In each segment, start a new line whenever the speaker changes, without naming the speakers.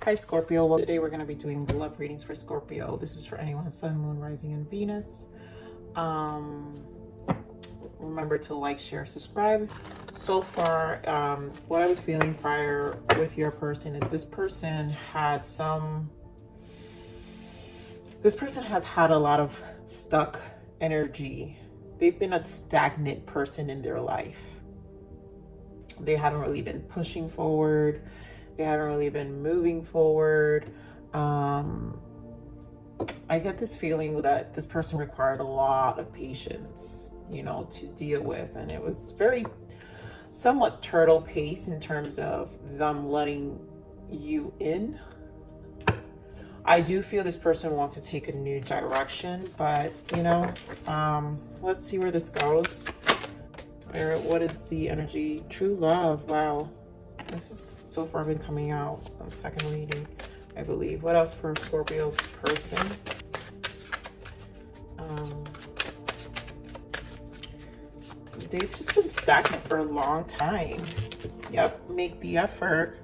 Hi Scorpio, well today we're going to be doing the love readings for Scorpio. This is for anyone Sun, Moon, Rising, and Venus. Remember to like, share, subscribe. So far, what I was feeling prior with your person is this person has had a lot of stuck energy. They've been a stagnant person in their life. They haven't really been pushing forward. They haven't really been moving forward. I get this feeling that this person required a lot of patience, to deal with. And it was somewhat turtle pace in terms of them letting you in. I do feel this person wants to take a new direction, but, let's see where this goes. What is the energy? True love. Wow. This is so far been coming out on the second reading, I believe. What else for Scorpio's person? They've just been stagnant for a long time. Yep, make the effort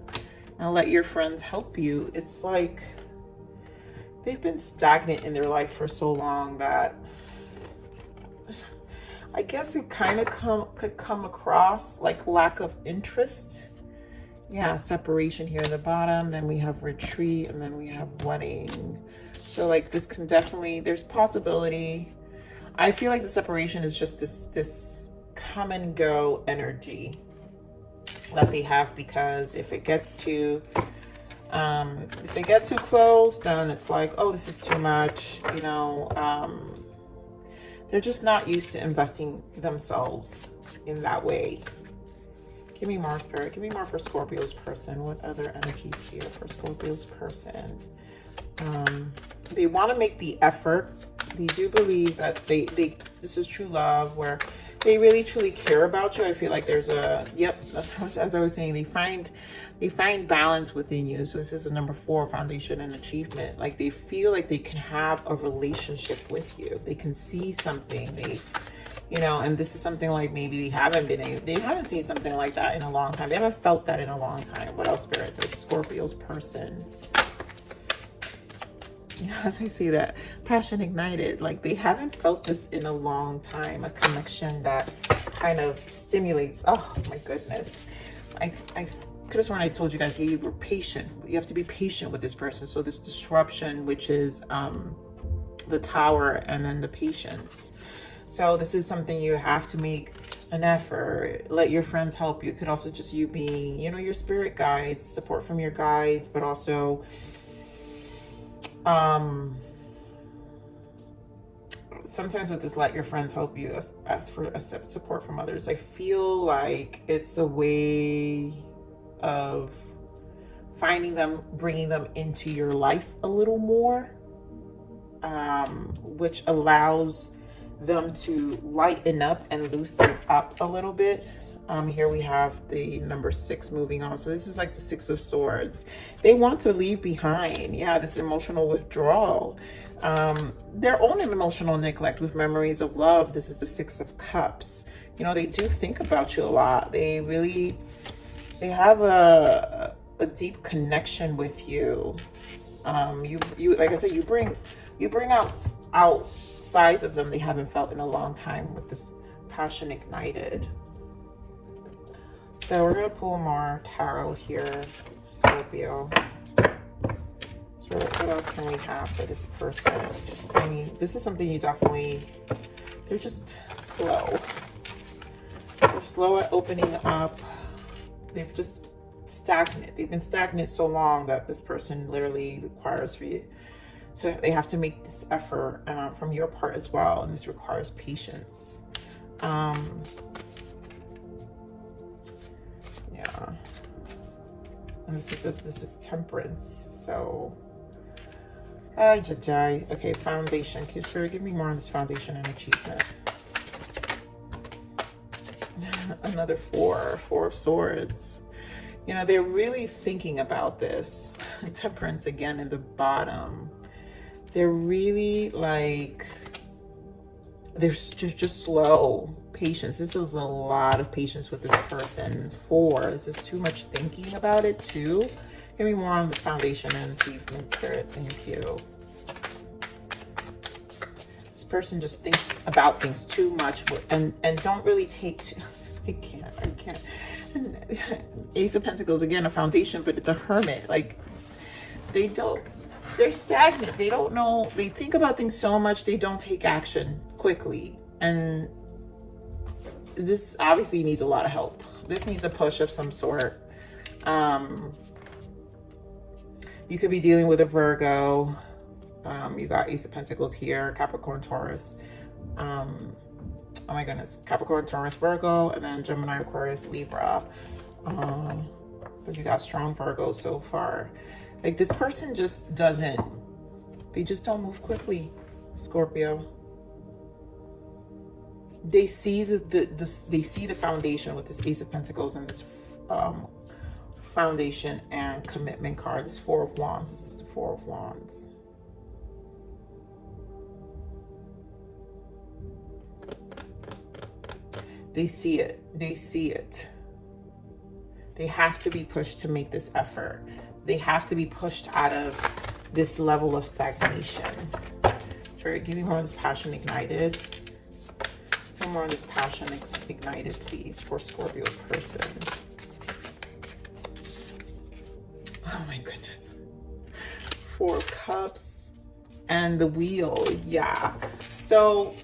and let your friends help you. It's like they've been stagnant in their life for so long that I guess it kind of could come across like lack of interest. Yeah, separation here in the bottom, then we have retreat, and then we have wedding. So like this can definitely, there's possibility. I feel like the separation is just this come and go energy that they have, because if it gets too close, then it's like, oh, this is too much, they're just not used to investing themselves in that way. Give me more, Spirit. Give me more for Scorpio's person. What other energies here for Scorpio's person? They want to make the effort. They do believe that this is true love, where they really truly care about you. I feel like there's as I was saying, they find balance within you. So this is a number 4, foundation and achievement. Like they feel like they can have a relationship with you. They can see something. And this is something like maybe they haven't seen something like that in a long time. They haven't felt that in a long time. What else, Spirit? Does Scorpio's person? As I say that, passion ignited. Like they haven't felt this in a long time. A connection that kind of stimulates. Oh my goodness. I could have sworn I told you guys you were patient. You have to be patient with this person. So this disruption, which is the Tower, and then the patience. So this is something you have to make an effort. Let your friends help you. It could also just you being, your spirit guides, support from your guides, but also sometimes with this let your friends help you, ask for support from others. I feel like it's a way of finding them, bringing them into your life a little more, which allows them to lighten up and loosen up a little bit. Here we have the number 6 moving on. So this is like the 6 of Swords. They want to leave behind, this emotional withdrawal, their own emotional neglect with memories of love. This is the 6 of Cups. They do think about you a lot. They have a deep connection with you. You like I said, you bring out sides of them they haven't felt in a long time with this passion ignited. So we're going to pull more tarot here, Scorpio. So what else can we have for this person? I mean, this is something they're just slow. They're slow at opening up. They've just stagnant. They've been stagnant so long that this person literally requires for you. So they have to make this effort from your part as well, and this requires patience. And this is Temperance. So, okay, foundation. Spirit, give me more on this foundation and achievement. Another 4 of Swords. They're really thinking about this. Temperance again in the bottom. They're really like, they're just slow. Patience. This is a lot of patience with this person. 4. This is too much thinking about it too. Give me more on this foundation and achievement, Spirit. Thank you. This person just thinks about things too much and don't really take... I can't. Ace of Pentacles, again, a foundation, but the Hermit, like, they're stagnant. They don't know, they think about things so much, they don't take action quickly. And this obviously needs a lot of help. This needs a push of some sort. You could be dealing with a Virgo. You got Ace of Pentacles here, Capricorn, Taurus. Oh my goodness, Capricorn, Taurus, Virgo, and then Gemini, Aquarius, Libra. But you got strong Virgo so far. Like, this person just doesn't, they just don't move quickly, Scorpio. They see they see the foundation with this Ace of Pentacles and this foundation and commitment card. This Four of Wands. This is the Four of Wands. They see it. They see it. They have to be pushed to make this effort. They have to be pushed out of this level of stagnation. Spirit, give me more of this passion ignited. No more of this passion ignited, please, for Scorpio's person. Oh my goodness. Four of Cups and the Wheel. Yeah. So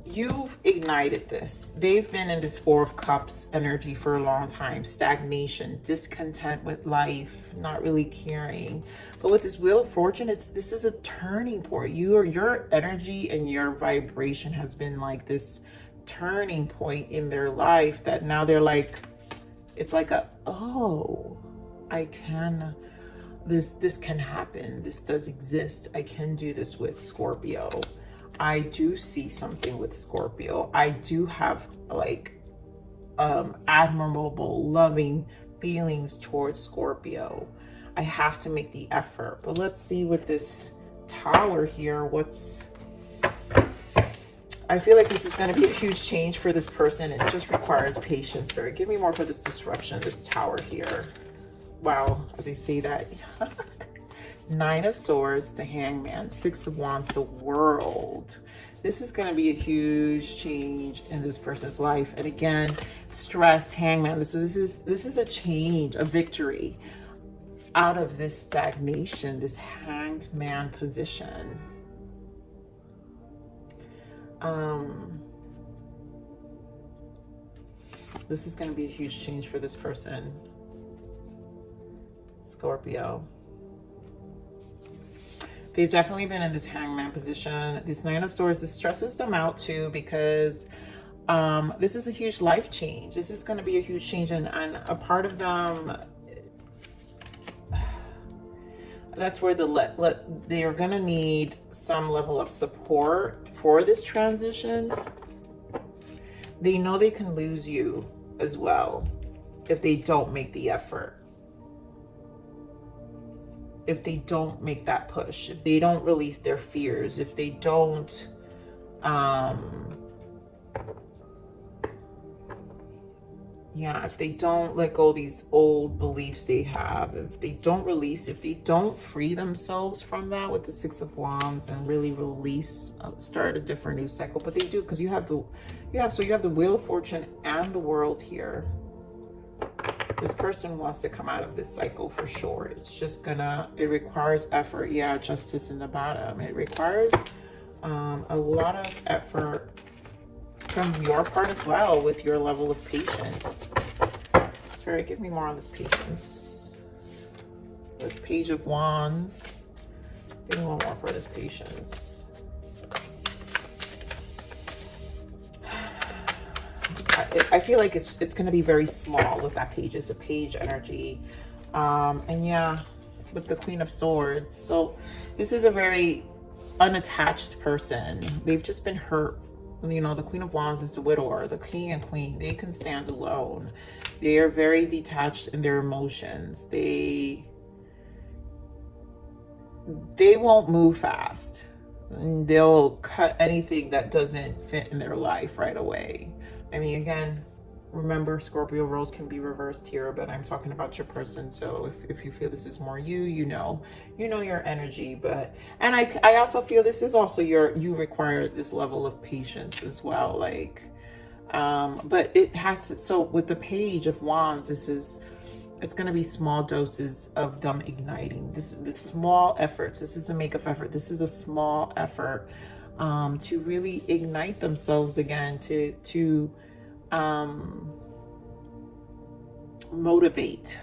you've ignited this. They've been in this Four of Cups energy for a long time. Stagnation, discontent with life, not really caring. But with this Wheel of Fortune, this is a turning point. Your energy and your vibration has been like this turning point in their life that now they're like, it's like a, oh, I can, this can happen. This does exist. I can do this with Scorpio. I do see something with Scorpio. I do have like admirable, loving feelings towards Scorpio. I have to make the effort. But let's see with this Tower here, I feel like this is going to be a huge change for this person. It just requires patience. Spirit, give me more for this disruption, this Tower here. Wow, as I say that. Nine of Swords, the Hangman, Six of Wands, the World. This is going to be a huge change in this person's life. And again, stress, Hangman. This is a change, a victory out of this stagnation, this Hanged Man position. This is going to be a huge change for this person, Scorpio. They've definitely been in this Hangman position. This Nine of Swords, this stresses them out too, because this is a huge life change. This is going to be a huge change, and a part of them, that's where they are going to need some level of support for this transition. They know they can lose you as well if they don't make the effort. If they don't make that push, if they don't release their fears, if they don't if they don't let go of these old beliefs they have, if they don't release, if they don't free themselves from that with the Six of Wands and really release, start a different new cycle. But they do, because you have the Wheel of Fortune and the World here. This person wants to come out of this cycle for sure. It's just it requires effort. Yeah, Justice in the bottom. It requires a lot of effort from your part as well with your level of patience. Spirit, give me more on this patience. With Page of Wands. Give me one more for this patience. I feel like it's going to be very small with that Page. It's a Page energy. And yeah, with the Queen of Swords. So this is a very unattached person. They've just been hurt. You know, the Queen of Wands is the widower. The King and Queen, they can stand alone. They are very detached in their emotions. They won't move fast. And they'll cut anything that doesn't fit in their life right away. I mean, again, Remember, Scorpio, roles can be reversed here, but I'm talking about your person. So if you feel this is more you, you know your energy. But, and I also feel this is also you require this level of patience as well. Like, but it has to, so with the Page of Wands, it's going to be small doses of them igniting. This is the small efforts. This is the makeup effort. This is a small effort to really ignite themselves again, to motivate,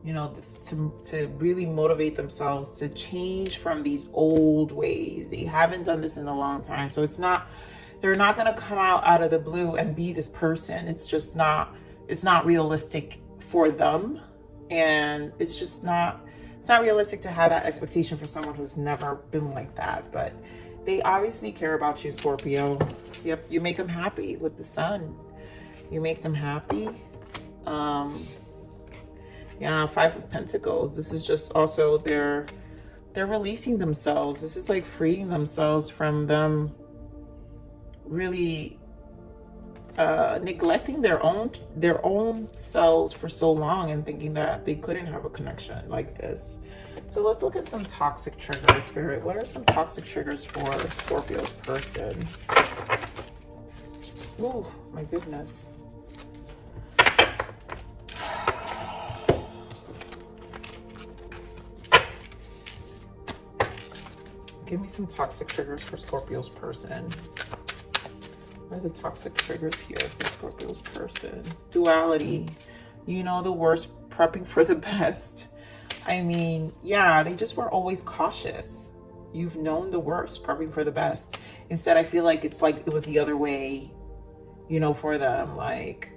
to really motivate themselves to change from these old ways. They haven't done this in a long time. So they're not going to come out of the blue and be this person. It's just not, it's not realistic for them. And it's not realistic to have that expectation for someone who's never been like that. But they obviously care about you, Scorpio. Yep, you make them happy with the Sun. You make them happy. Yeah, Five of Pentacles. This is just also they're releasing themselves. This is like freeing themselves from them really neglecting their own selves for so long and thinking that they couldn't have a connection like this. So let's look at some toxic triggers, Spirit. What are some toxic triggers for Scorpio's person? Oh my goodness. Give me some toxic triggers for Scorpio's person. What are the toxic triggers here for Scorpio's person? Duality. You know the worst, prepping for the best. I mean, yeah, they just were always cautious. You've known the worst, prepping for the best. Instead, I feel like it's like it was the other way, for them. Like,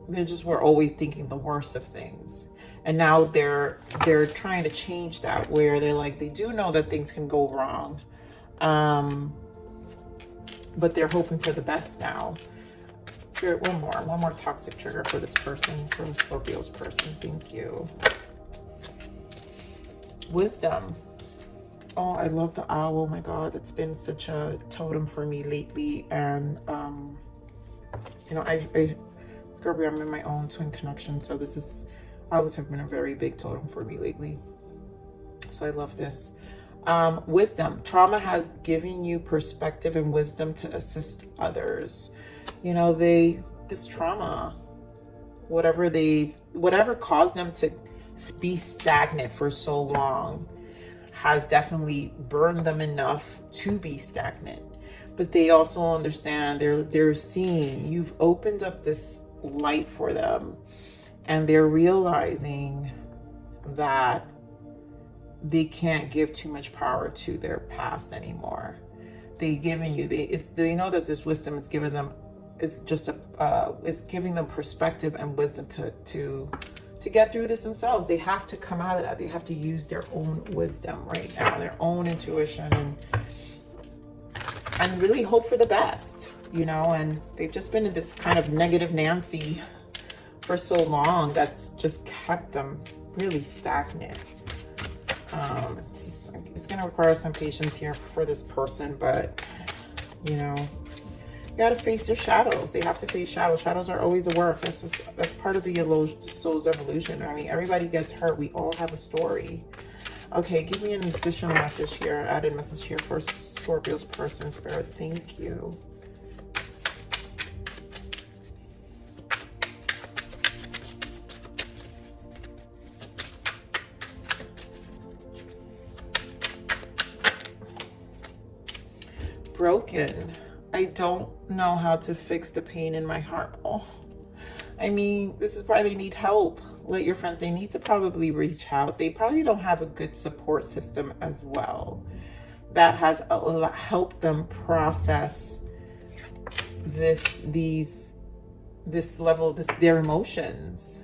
they just were always thinking the worst of things. And now they're trying to change that, where they're like, they do know that things can go wrong. But they're hoping for the best now. Spirit, one more toxic trigger for this person, for Scorpio's person. Thank you. Wisdom. Oh, I love the owl. Oh my God, it's been such a totem for me lately. And, Scorpio, I'm in my own twin connection. So owls have been a very big totem for me lately. So I love this. Wisdom. Trauma has given you perspective and wisdom to assist others. This trauma, whatever caused them to be stagnant for so long has definitely burned them enough to be stagnant. But they also understand, they're seeing, you've opened up this light for them, and they're realizing that they can't give too much power to their past anymore. They know that this wisdom is giving them, is giving them perspective and wisdom to get through this themselves. They have to come out of that. They have to use their own wisdom right now, their own intuition, and really hope for the best, and they've just been in this kind of negative Nancy for so long that's just kept them really stagnant. It's going to require some patience here for this person, but you got to face your shadows. They have to face shadows. Shadows are always a work. That's part of the soul's evolution. I mean, everybody gets hurt. We all have a story. Okay, give me an additional message here, added message here for Scorpio's person, Spirit. Thank you. Broken. I don't know how to fix the pain in my heart. Oh, I mean, this is probably, they need help. Let your friends, they need to probably reach out. They probably don't have a good support system as well that has helped them process their emotions.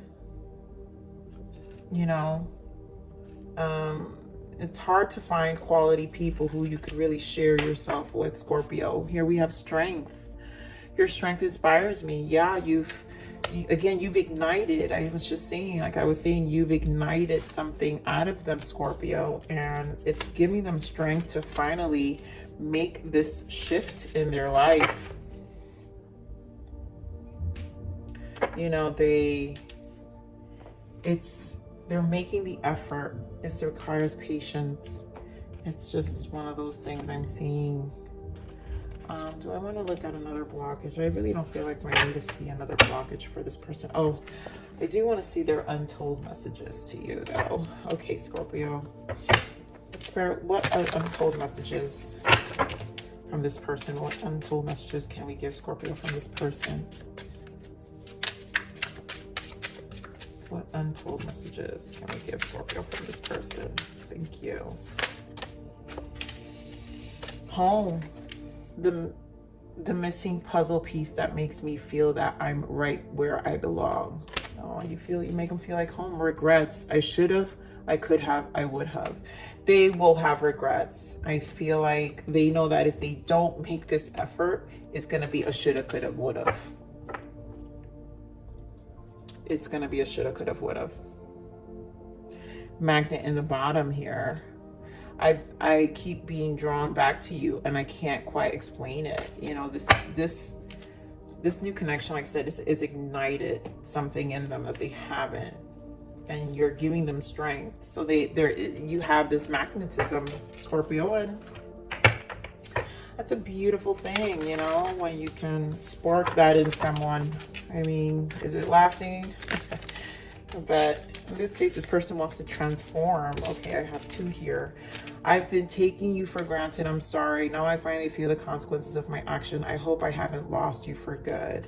It's hard to find quality people who you could really share yourself with, Scorpio. Here we have strength. Your strength inspires me. Yeah, you've ignited. I was saying, you've ignited something out of them, Scorpio, and it's giving them strength to finally make this shift in their life. You know, they're making the effort. It requires patience. It's just one of those things I'm seeing. Do I want to look at another blockage? I really don't feel like I need to see another blockage for this person. Oh, I do want to see their untold messages to you, though. Okay, Scorpio. Spirit, what are untold messages from this person? What untold messages can we give Scorpio from this person? What untold messages can we give Scorpio from this person? Thank you. Home. The missing puzzle piece that makes me feel that I'm right where I belong. Oh, you make them feel like home. Regrets. I should have, I could have, I would have. They will have regrets. I feel like they know that if they don't make this effort, it's going to be a shoulda, coulda, woulda. It's going to be a shoulda, coulda, woulda. Magnet in the bottom here. I keep being drawn back to you, and I can't quite explain it. You know, this new connection, like I said, is ignited something in them that they haven't, and you're giving them strength. So you have this magnetism, Scorpio, and that's a beautiful thing, you know, when you can spark that in someone. I mean, is it lasting? But in this case, this person wants to transform. Okay, I have two here. I've been taking you for granted. I'm sorry. Now I finally feel the consequences of my action. I hope I haven't lost you for good.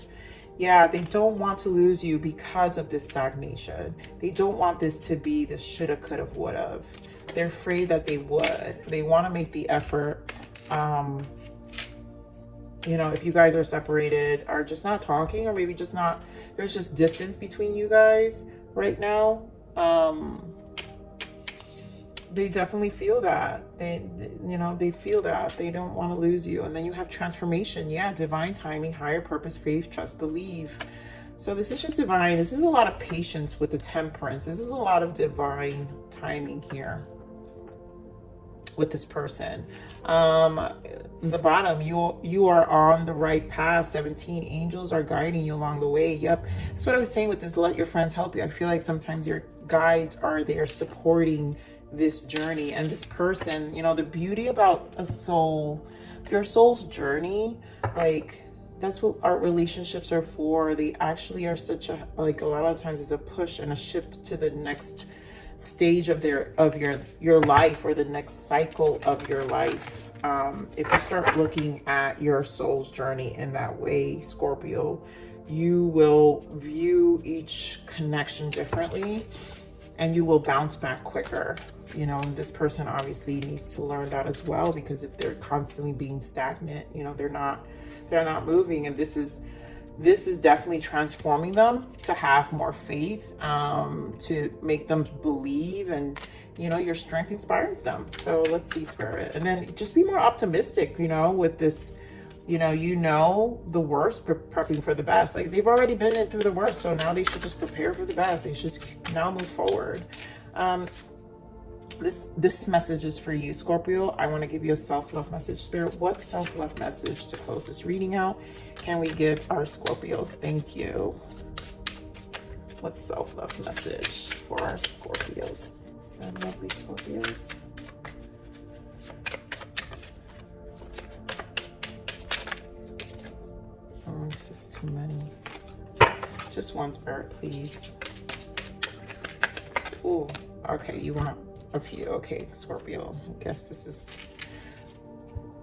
Yeah, they don't want to lose you because of this stagnation. They don't want this to be this shoulda, coulda, woulda. They're afraid that they would. They want to make the effort. You know, if you guys are separated, are just not talking, or maybe just not, there's just distance between you guys right now. They definitely feel that. They feel that. They don't want to lose you. And then you have transformation. Yeah, divine timing, higher purpose, faith, trust, believe. So this is just divine. This is a lot of patience with the temperance. This is a lot of divine timing here with this person. The bottom, you are on the right path. 17 angels are guiding you along the way. Yep, that's what I was saying with this, let your friends help you. I feel like sometimes your guides are there supporting this journey. And this person, you know, the beauty about a soul, your soul's journey, like that's what our relationships are for. They actually are such a, like, a lot of times it's a push and a shift to the next stage of your life, or the next cycle of your life. If you start looking at your soul's journey in that way, Scorpio, you will view each connection differently, and you will bounce back quicker. You know, this person obviously needs to learn that as well, because if they're constantly being stagnant, you know, they're not moving. And this is definitely transforming them to have more faith, to make them believe, and you know, your strength inspires them. So let's see, Spirit. And then just be more optimistic, you know, with this, you know, the worst, prepping for the best. Like, they've already been in through the worst, so now they should just prepare for the best. They should now move forward. This message is for you, Scorpio. I want to give you a self-love message. Spirit, what self-love message to close this reading out can we give our Scorpios? Thank you. What self-love message for our Scorpios? Our lovely Scorpios. Oh, this is too many. Just one, Spirit, please. Oh, okay, you want a few. Okay, Scorpio, I guess this is,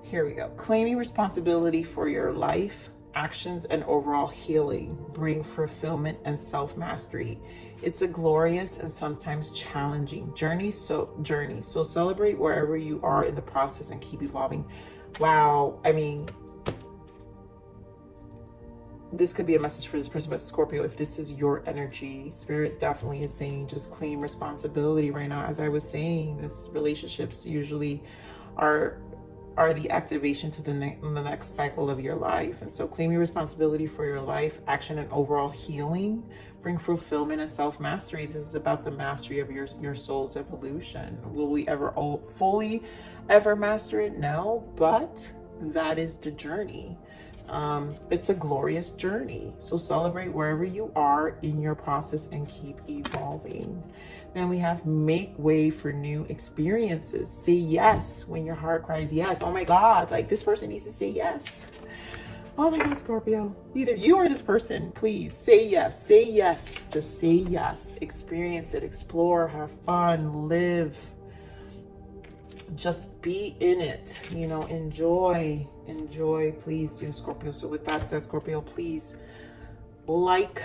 here we go. Claiming responsibility for your life, actions, and overall healing bring fulfillment and self-mastery. It's a glorious and sometimes challenging journey. So celebrate wherever you are in the process and keep evolving. Wow, I mean, this could be a message for this person, but Scorpio, if this is your energy, Spirit definitely is saying just claim responsibility right now. As I was saying, this relationships usually are the activation to the next cycle of your life. And so claiming responsibility for your life, action, and overall healing bring fulfillment and self-mastery. This is about the mastery of your soul's evolution. Will we ever fully master it? No, but that is the journey. It's a glorious journey. So celebrate wherever you are in your process and keep evolving. Then we have make way for new experiences. Say yes when your heart cries yes. Oh my God, like this person needs to say yes. Oh my God, Scorpio. Either you or this person, please say yes. Say yes. Just say yes. Experience it. Explore. Have fun. Live. Just be in it. You know, enjoy. Enjoy, please, Scorpio. So with that said, Scorpio, please like,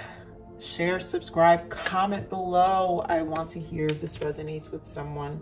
share, subscribe, comment below. I want to hear if this resonates with someone.